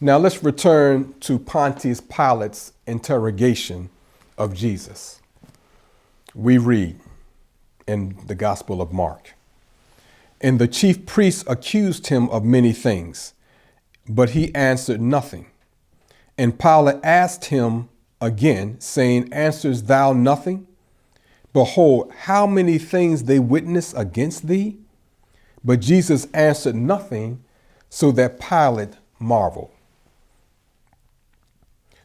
Now let's return to Pontius Pilate's interrogation of Jesus. We read in the Gospel of Mark, "And the chief priests accused him of many things, but he answered nothing. And Pilate asked him again, saying, Answerest thou nothing? Behold, how many things they witness against thee? But Jesus answered nothing, so that Pilate marveled."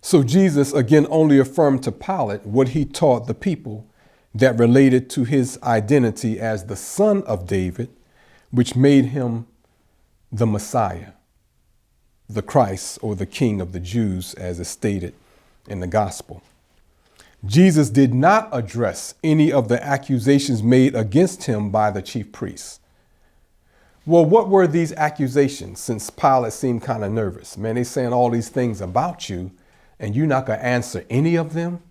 So Jesus again only affirmed to Pilate what he taught the people that related to his identity as the son of David, which made him the Messiah, the Christ, or the King of the Jews, as is stated in the gospel. Jesus did not address any of the accusations made against him by the chief priests. Well, what were these accusations, since Pilate seemed kind of nervous? Man, they're saying all these things about you, and you're not going to answer any of them?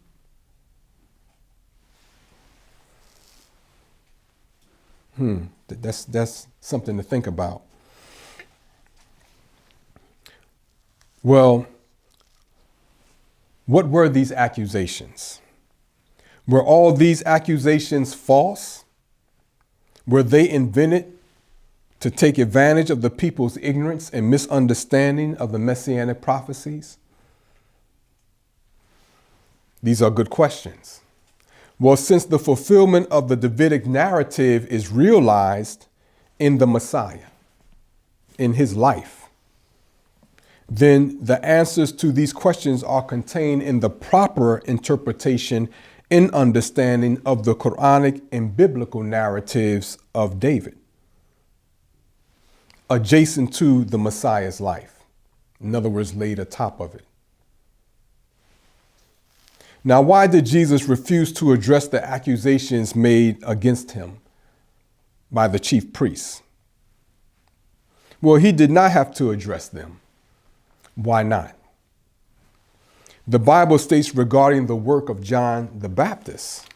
That's something to think about. Well, what were these accusations? Were all these accusations false? Were they invented to take advantage of the people's ignorance and misunderstanding of the messianic prophecies? These are good questions. Well, since the fulfillment of the Davidic narrative is realized in the Messiah, in his life, then the answers to these questions are contained in the proper interpretation and understanding of the Quranic and biblical narratives of David, adjacent to the Messiah's life. In other words, laid atop of it. Now, why did Jesus refuse to address the accusations made against him by the chief priests? Well, he did not have to address them. Why not? The Bible states regarding the work of John the Baptist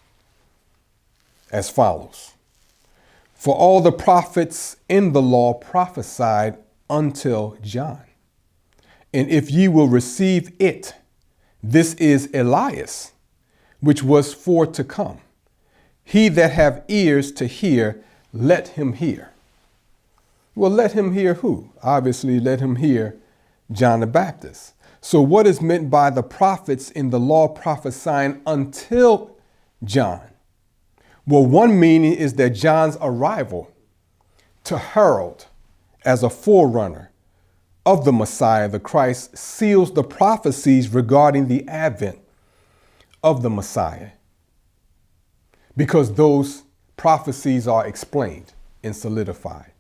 as follows: "For all the prophets in the law prophesied until John. And if ye will receive it, this is Elias, which was for to come. He that have ears to hear, let him hear." Well, let him hear who? Obviously, let him hear John the Baptist. So what is meant by the prophets in the law prophesying until John? Well, one meaning is that John's arrival to herald as a forerunner of the Messiah, the Christ, seals the prophecies regarding the advent of the Messiah, because those prophecies are explained and solidified.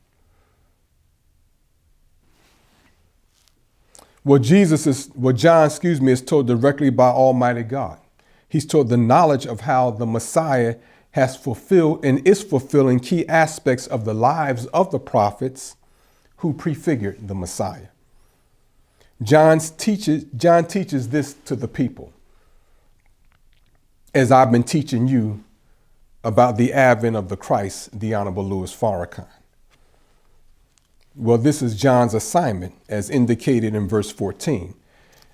John is told directly by Almighty God. He's told the knowledge of how the Messiah has fulfilled and is fulfilling key aspects of the lives of the prophets who prefigured the Messiah. John teaches this to the people, as I've been teaching you about the advent of the Christ, the Honorable Louis Farrakhan. Well, this is John's assignment, as indicated in verse 14.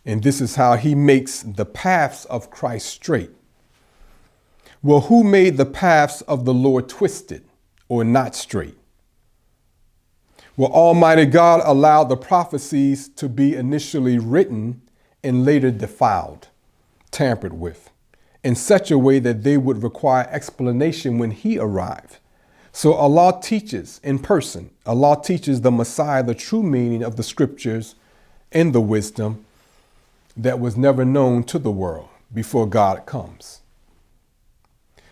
And this is how he makes the paths of Christ straight. Well, who made the paths of the Lord twisted or not straight? Well, Almighty God allowed the prophecies to be initially written and later defiled, tampered with, in such a way that they would require explanation when he arrived. So Allah teaches in person. Allah teaches the Messiah the true meaning of the scriptures and the wisdom that was never known to the world before God comes.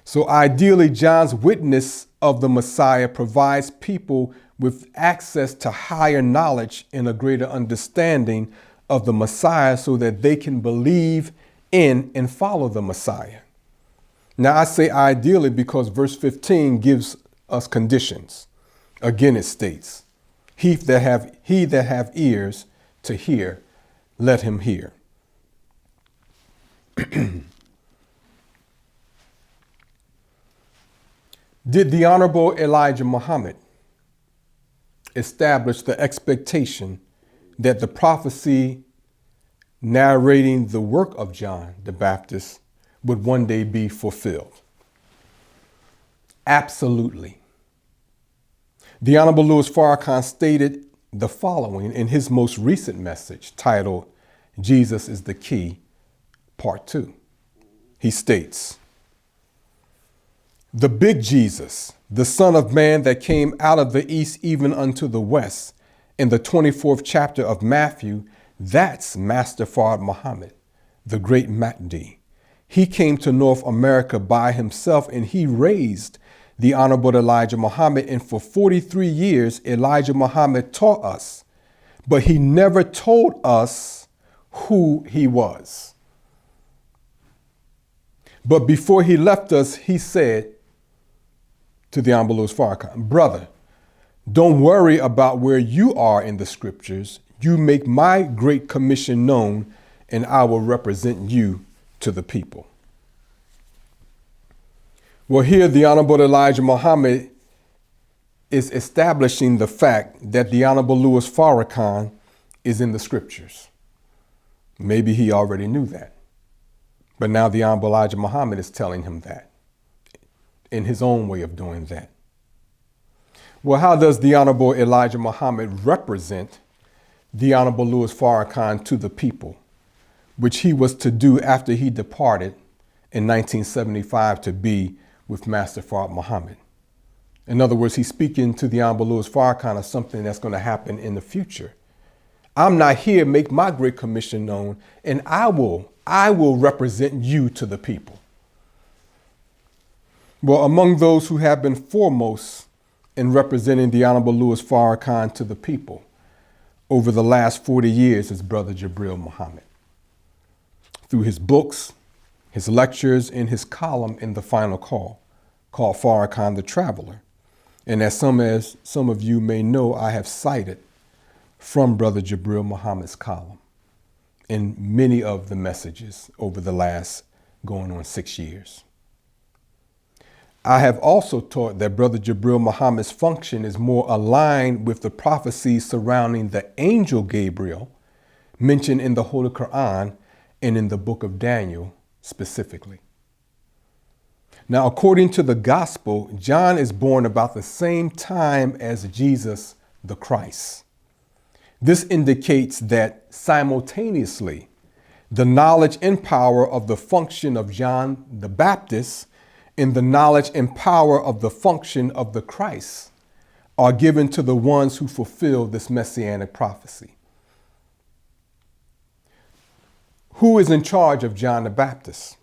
So ideally, John's witness of the Messiah provides people with access to higher knowledge and a greater understanding of the Messiah so that they can believe in and follow the Messiah. Now, I say ideally because verse 15 gives us conditions. Again, it states, he that have ears to hear, let him hear. Did the Honorable Elijah Muhammad establish the expectation that the prophecy narrating the work of John the Baptist would one day be fulfilled? Absolutely. The Honorable Louis Farrakhan stated the following in his most recent message titled, Jesus is the Key, Part 2. He states, the big Jesus, the Son of Man that came out of the east even unto the west, in the 24th chapter of Matthew, that's Master Fard Muhammad, the great Mahdi. He came to North America by himself and he raised the Honorable Elijah Muhammad. And for 43 years, Elijah Muhammad taught us, but he never told us who he was. But before he left us, he said to the Honorable Louis Farrakhan, brother, don't worry about where you are in the scriptures. You make my great commission known and I will represent you to the people. Well, here the Honorable Elijah Muhammad is establishing the fact that the Honorable Louis Farrakhan is in the scriptures. Maybe he already knew that. But now the Honorable Elijah Muhammad is telling him that in his own way of doing that. Well, how does the Honorable Elijah Muhammad represent the Honorable Louis Farrakhan to the people, which he was to do after he departed in 1975 to be with Master Fard Muhammad? In other words, he's speaking to the Honorable Louis Farrakhan of something that's going to happen in the future. I'm not here, make my great commission known, and I will represent you to the people. Well, among those who have been foremost in representing the Honorable Louis Farrakhan to the people over the last 40 years is Brother Jibril Muhammad. Through his books, his lectures, and his column in The Final Call, called Farrakhan the Traveler. And as some of you may know, I have cited from Brother Jibril Muhammad's column in many of the messages over the last going on 6 years. I have also taught that Brother Jibril Muhammad's function is more aligned with the prophecies surrounding the angel Gabriel mentioned in the Holy Quran and in the book of Daniel specifically. Now, according to the gospel, John is born about the same time as Jesus the Christ. This indicates that simultaneously, the knowledge and power of the function of John the Baptist and the knowledge and power of the function of the Christ are given to the ones who fulfill this messianic prophecy. Who is in charge of John the Baptist?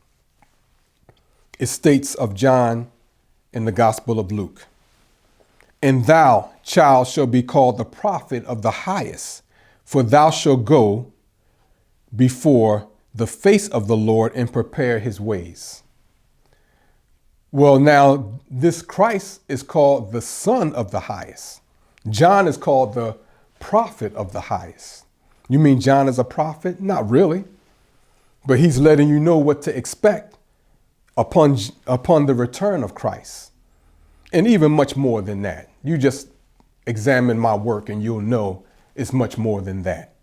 It states of John in the Gospel of Luke, and thou, child, shall be called the prophet of the highest, for thou shalt go before the face of the Lord and prepare his ways. Well, now this Christ is called the Son of the highest. John is called the prophet of the highest. You mean John is a prophet? Not really. But he's letting you know what to expect upon the return of Christ. And even much more than that. You just examine my work and you'll know it's much more than that.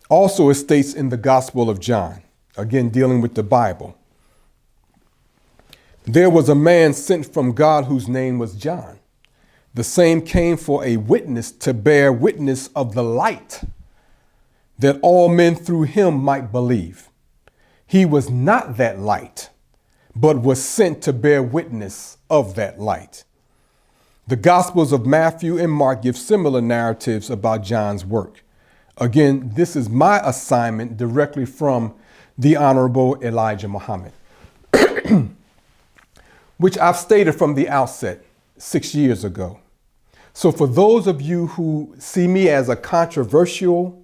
Also, it states in the Gospel of John, again dealing with the Bible, there was a man sent from God whose name was John. The same came for a witness to bear witness of the light, that all men through him might believe. He was not that light, but was sent to bear witness of that light. The Gospels of Matthew and Mark give similar narratives about John's work. Again, this is my assignment directly from the Honorable Elijah Muhammad, which I've stated from the outset 6 years ago. So for those of you who see me as a controversial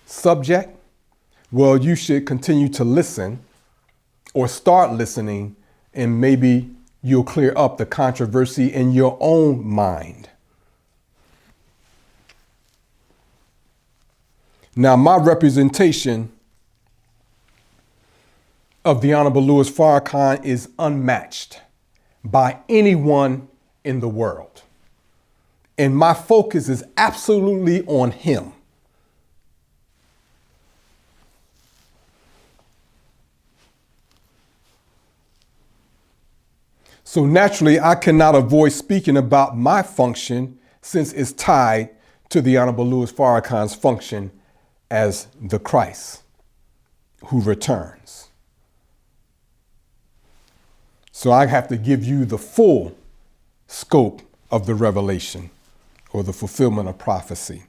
subject, well, you should continue to listen or start listening, and maybe you'll clear up the controversy in your own mind. Now, my representation of the Honorable Louis Farrakhan is unmatched by anyone in the world. And my focus is absolutely on him. So naturally, I cannot avoid speaking about my function since it's tied to the Honorable Louis Farrakhan's function as the Christ who returns. So I have to give you the full scope of the revelation or the fulfillment of prophecy.